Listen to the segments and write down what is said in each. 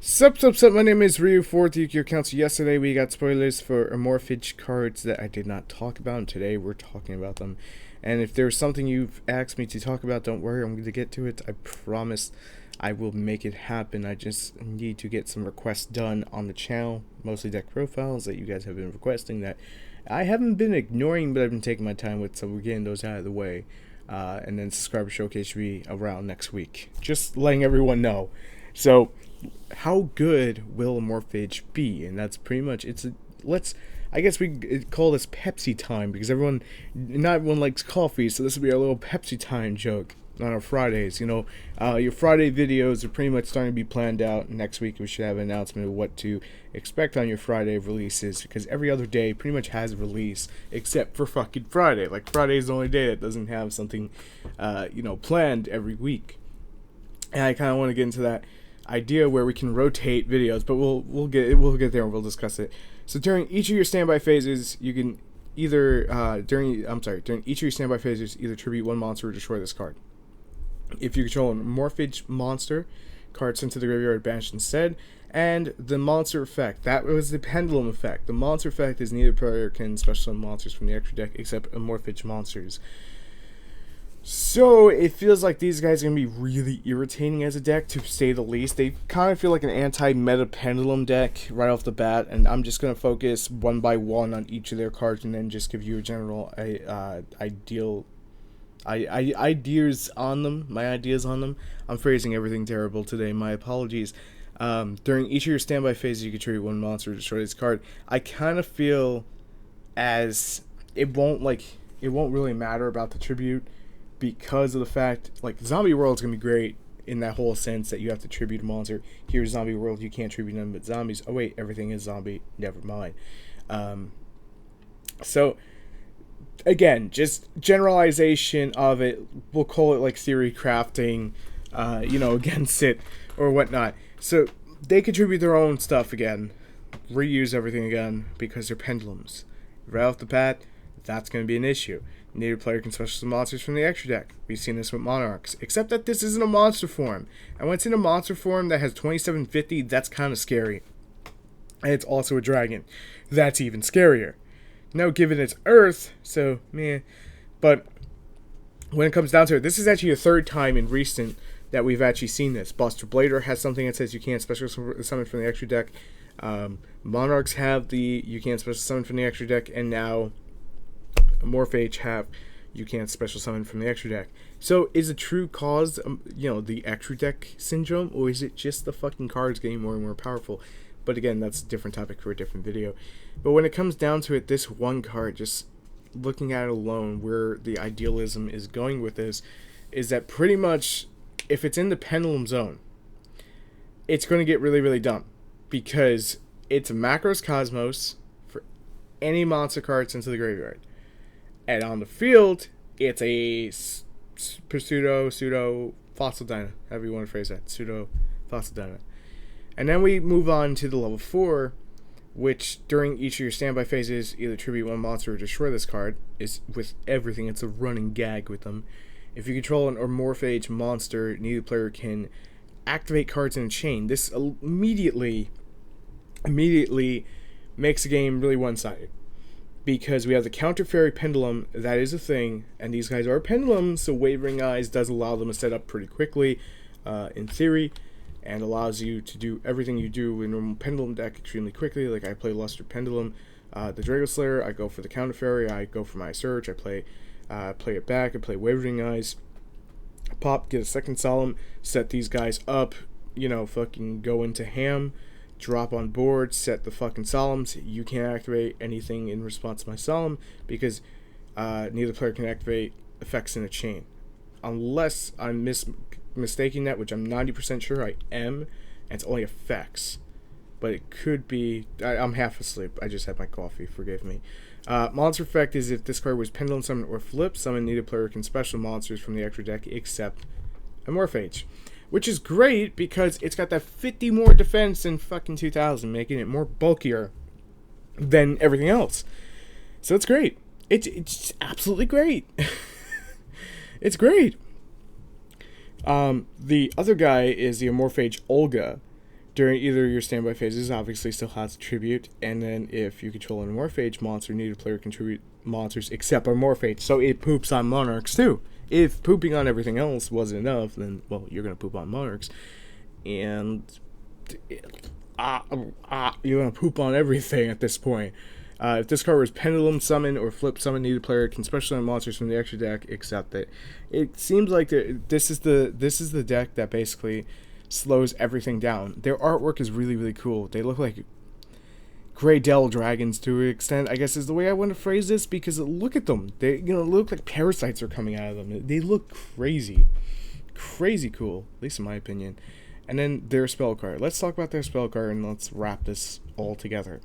Sup, my name is Ryu for the Yugioh Yesterday we got spoilers for Amorphage cards that I did not talk about, and today we're talking about them. And if there's something you've asked me to talk about, don't worry, I'm going to get to it. I promise I will make it happen. I just need to get some requests done on the channel, mostly deck profiles that you guys have been requesting that I haven't been ignoring, but I've been taking my time with, so we're getting those out of the way. And then subscriber showcase should be around next week. Just letting everyone know. So, how good will Amorphage be? And that's pretty much I guess we call this Pepsi time because not everyone likes coffee, so this will be our little Pepsi time joke on our Fridays. Your Friday videos are pretty much starting to be planned out. Next week we should have an announcement of what to expect on your Friday releases, because every other day pretty much has a release except for fucking Friday. Like, Friday is the only day that doesn't have something planned every week. And I kind of want to get into that idea where we can rotate videos, but we'll get there and we'll discuss it. So during each of your standby phases, you can either during each of your standby phases, either tribute one monster or destroy this card. If you control an Amorphage monster, card sent to the graveyard banished instead. And the monster effect, that was the pendulum effect. The monster effect is neither player can special summon monsters from the extra deck except Amorphage monsters. So it feels like these guys are going to be really irritating as a deck, to say the least. They kind of feel like an anti-meta pendulum deck right off the bat, and I'm just going to focus one by one on each of their cards and then just give you a general ideas on them. I'm phrasing everything terrible today, my apologies. During each of your standby phases, you can tribute one monster to destroy this card. I kind of feel as it won't really matter about the tribute, because of the fact, like, Zombie World's gonna be great in that whole sense that you have to tribute a monster. Here's Zombie World, you can't tribute them but zombies. Oh wait, everything is zombie, never mind. So again, just generalization of it, we'll call it like theory crafting, against it or whatnot. So they contribute their own stuff again, reuse everything again, because they're pendulums. Right off the bat, that's going to be an issue. Neither player can special summon monsters from the extra deck. We've seen this with Monarchs, except that this isn't a monster form. And when it's in a monster form that has 2750, that's kind of scary. And it's also a dragon. That's even scarier. Now, given it's Earth, so, meh. But when it comes down to it, this is actually the third time in recent that we've actually seen this. Buster Blader has something that says you can't special summon from the extra deck. Monarchs have the you can't special summon from the extra deck, and now Amorphage have you can't special summon from the extra deck. So is it true cause the extra deck syndrome, or is it just the fucking cards getting more and more powerful? But again, that's a different topic for a different video. But when it comes down to it, this one card, just looking at it alone, where the idealism is going with this is that pretty much if it's in the pendulum zone, it's going to get really, really dumb, because it's Macros Cosmos for any monster cards into the graveyard. And on the field, it's a pseudo fossil dyna, however you want to phrase that, pseudo fossil dyna. And then we move on to the level 4, which during each of your standby phases, either tribute one monster or destroy this card. Is with everything, it's a running gag with them. If you control an Amorphage monster, neither player can activate cards in a chain. This immediately makes the game really one-sided, because we have the Counter Fairy Pendulum, that is a thing, and these guys are pendulums, so Wavering Eyes does allow them to set up pretty quickly, in theory, and allows you to do everything you do in a normal pendulum deck extremely quickly. Like, I play Luster Pendulum, the Drago Slayer, I go for the Counter Fairy, I go for my Search, I play it back, I play Wavering Eyes, pop, get a second Solemn, set these guys up, fucking go into ham, drop on board, set the fucking Solemns. You can't activate anything in response to my Solemn, because neither player can activate effects in a chain. Unless I'm mistaking that, which I'm 90% sure I am, and it's only effects. But it could be... I'm half asleep. I just had my coffee. Forgive me. Monster effect is if this card was pendulum summon or flip summon, neither player can special monsters from the extra deck except Amorphage. Which is great, because it's got that 50 more defense than fucking 2000, making it more bulkier than everything else. So it's great. It's absolutely great. It's great. The other guy is the Amorphage Olga, During either of your standby phases, obviously still has tribute, and then if you control an Amorphage monster, native player contribute monsters except Amorphage, so it poops on monarchs too. If pooping on everything else wasn't enough, then, well, you're gonna poop on monarchs, and you're gonna poop on everything at this point. If this card was Pendulum Summon or Flip Summon, needed player can special summon monsters from the extra deck, except that it seems like this is the deck that basically slows everything down. Their artwork is really, really cool. They look like Grey Devil dragons to an extent, I guess is the way I want to phrase this, because look at them. They look like parasites are coming out of them. They look crazy. Crazy cool, at least in my opinion. And then their spell card. Let's talk about their spell card and let's wrap this all together.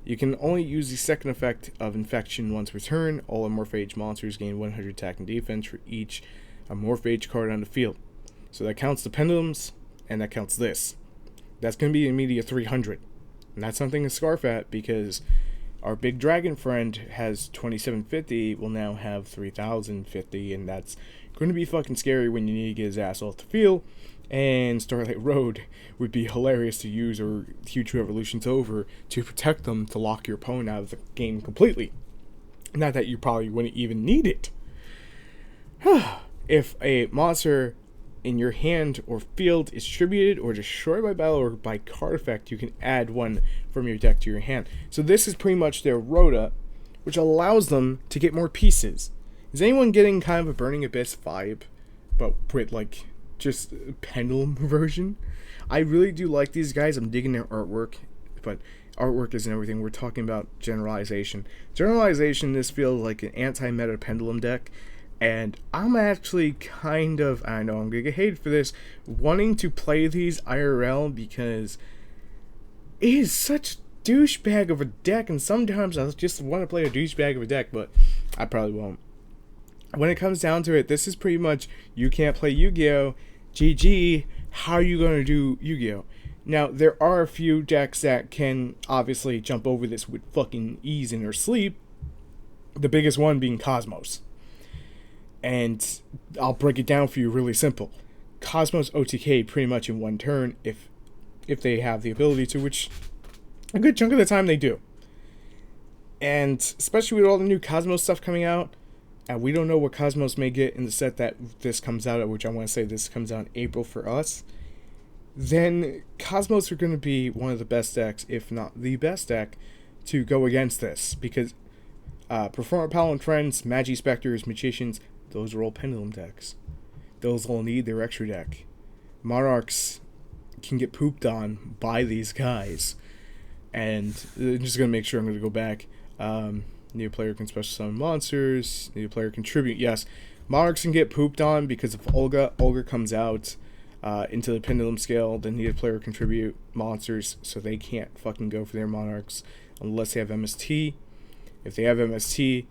You can only use the second effect of Infection once per turn. All Amorphage monsters gain 100 attack and defense for each Amorphage card on the field. So that counts the pendulums, and that counts this. That's going to be immediate 300. And that's something to scarf at, because our big dragon friend has 2750, will now have 3050, and that's going to be fucking scary when you need to get his ass off the field. And Starlight Road would be hilarious to use, or Huge Revolution's over, to protect them, to lock your opponent out of the game completely. Not that you probably wouldn't even need it. If a monster in your hand or field is tributed or destroyed by battle or by card effect, you can add one from your deck to your hand. So this is pretty much their Rhoda, which allows them to get more pieces. Is anyone getting kind of a Burning Abyss vibe, but with like just pendulum version? I really do like these guys. I'm digging their artwork, but artwork isn't everything. We're talking about generalization. Generalization, this feels like an anti-meta pendulum deck, and I'm actually kind of, I know I'm gonna get hated for this, wanting to play these IRL because it is such douchebag of a deck, and sometimes I just want to play a douchebag of a deck, but I probably won't. When it comes down to it, this is pretty much, you can't play Yu-Gi-Oh! GG, how are you going to do Yu-Gi-Oh? Now, there are a few decks that can obviously jump over this with fucking ease in their sleep. The biggest one being Cosmos. And I'll break it down for you really simple. Cosmos OTK pretty much in one turn if they have the ability to, which a good chunk of the time they do. And especially with all the new Cosmos stuff coming out, and we don't know what Cosmos may get in the set that this comes out at, which I want to say this comes out in April for us, then Cosmos are going to be one of the best decks, if not the best deck, to go against this. Because Performer Paladin Friends, Magi Specters, Magicians, those are all Pendulum decks. Those all need their extra deck. Monarchs can get pooped on by these guys. And I'm just going to make sure I'm going to go back. New player can special summon monsters. New player contribute. Yes, Monarchs can get pooped on because if Olga comes out into the Pendulum scale, then need player contribute monsters, so they can't fucking go for their Monarchs unless they have MST. If they have MST,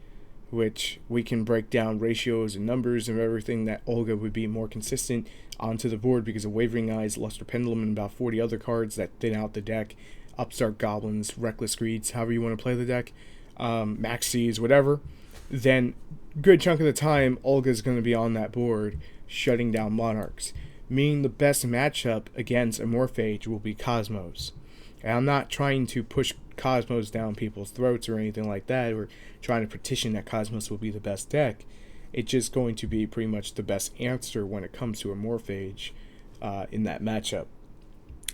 which we can break down ratios and numbers and everything, that Olga would be more consistent onto the board because of Wavering Eyes, Luster Pendulum, and about 40 other cards that thin out the deck. Upstart Goblins, Reckless Greeds, however you want to play the deck. Maxis, whatever, then good chunk of the time Olga's going to be on that board shutting down Monarchs, meaning the best matchup against Amorphage will be Cosmos. And I'm not trying to push Cosmos down people's throats or anything like that, or trying to petition that Cosmos will be the best deck. It's just going to be pretty much the best answer when it comes to Amorphage in that matchup.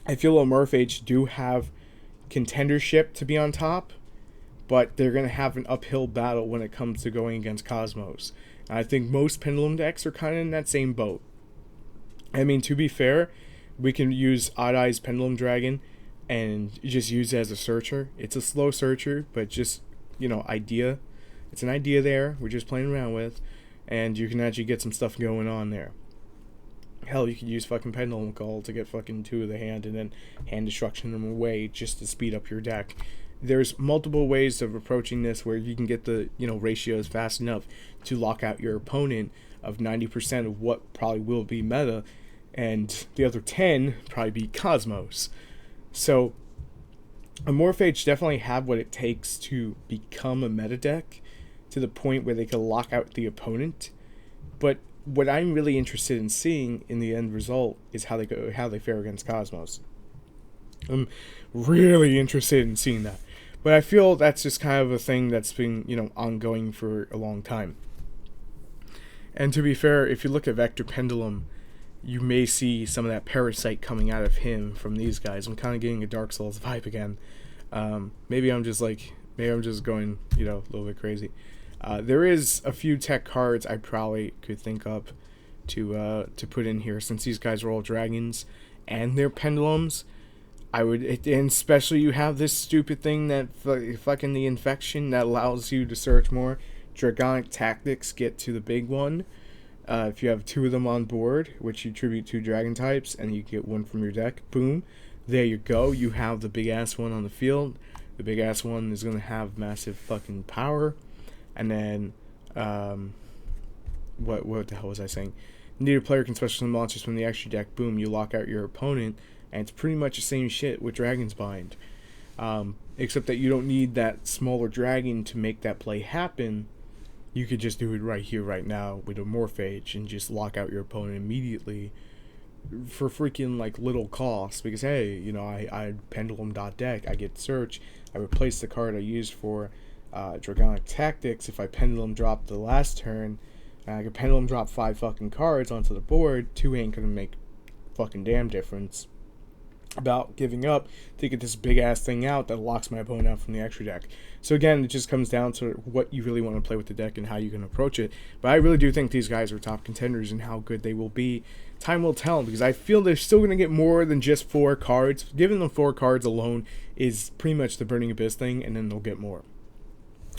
I feel Amorphage do have contendership to be on top, but they're going to have an uphill battle when it comes to going against Cosmos. And I think most Pendulum decks are kind of in that same boat. I mean, to be fair, we can use Odd Eyes Pendulum Dragon and just use it as a searcher. It's a slow searcher, but just, idea. It's an idea there we're just playing around with, and you can actually get some stuff going on there. Hell, you could use fucking Pendulum Call to get fucking 2 of the hand and then hand destruction them away just to speed up your deck. There's multiple ways of approaching this where you can get the ratios fast enough to lock out your opponent of 90% of what probably will be meta, and the other 10 probably be Cosmos. So Amorphage definitely have what it takes to become a meta deck to the point where they can lock out the opponent. But what I'm really interested in seeing in the end result is how they fare against Cosmos. I'm really interested in seeing that. But I feel that's just kind of a thing that's been, ongoing for a long time. And to be fair, if you look at Vector Pendulum, you may see some of that parasite coming out of him from these guys. I'm kind of getting a Dark Souls vibe again. Maybe I'm just going, a little bit crazy. There is a few tech cards I probably could think up to put in here, since these guys are all dragons and they're pendulums. And especially you have this stupid thing that fucking the infection that allows you to search more. Dragonic Tactics get to the big one. If you have 2 of them on board, which you tribute 2 dragon types, and you get 1 from your deck, boom, there you go. You have the big ass one on the field. The big ass one is gonna have massive fucking power. And then, what the hell was I saying? Neither player can special summon monsters from the extra deck. Boom, you lock out your opponent, and it's pretty much the same shit with Dragon's Bind. Except that you don't need that smaller dragon to make that play happen. You could just do it right here, right now with Amorphage and just lock out your opponent immediately for freaking little cost. Because hey, I pendulum.deck, I get search, I replace the card I used for Dragonic Tactics. If I pendulum drop the last turn, I can pendulum drop 5 fucking cards onto the board. 2 ain't gonna make fucking damn difference about giving up to get this big ass thing out that locks my opponent out from the extra deck. So again, it just comes down to what you really want to play with the deck and how you can approach it. But I really do think these guys are top contenders, and how good they will be, time will tell, because I feel they're still going to get more than just 4 cards. Giving them 4 cards alone is pretty much the Burning Abyss thing, and then they'll get more.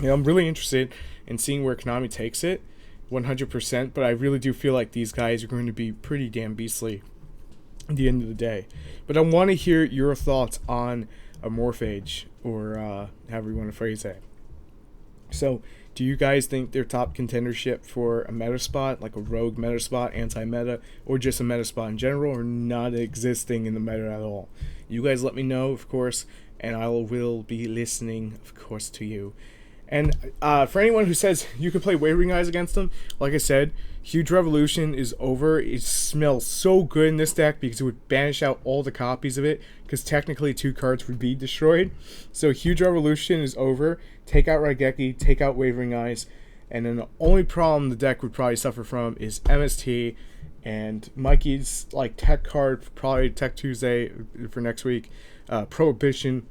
I'm really interested in seeing where Konami takes it, 100%, but I really do feel like these guys are going to be pretty damn beastly at the end of the day. But I want to hear your thoughts on Amorphage, or however you want to phrase it. So, do you guys think they're top contendership for a meta spot, like a rogue meta spot, anti-meta, or just a meta spot in general, or not existing in the meta at all? You guys let me know, of course, and I will be listening, of course, to you. And for anyone who says you can play Wavering Eyes against them, like I said, Huge Revolution is over. It smells so good in this deck because it would banish out all the copies of it, because technically 2 cards would be destroyed. So Huge Revolution is over. Take out Raigeki, take out Wavering Eyes, and then the only problem the deck would probably suffer from is MST and Mikey's tech card, probably Tech Tuesday for next week, Prohibition.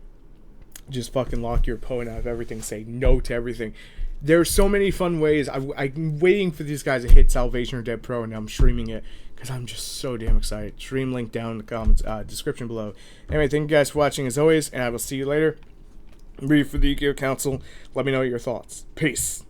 Just fucking lock your opponent out of everything. Say no to everything. There's so many fun ways. I'm waiting for these guys to hit Salvation or Dead Pro, and I'm streaming it because I'm just so damn excited. Stream link down in the comments, description below. Anyway, thank you guys for watching as always, and I will see you later. Read for the Yugioh Council. Let me know your thoughts. Peace.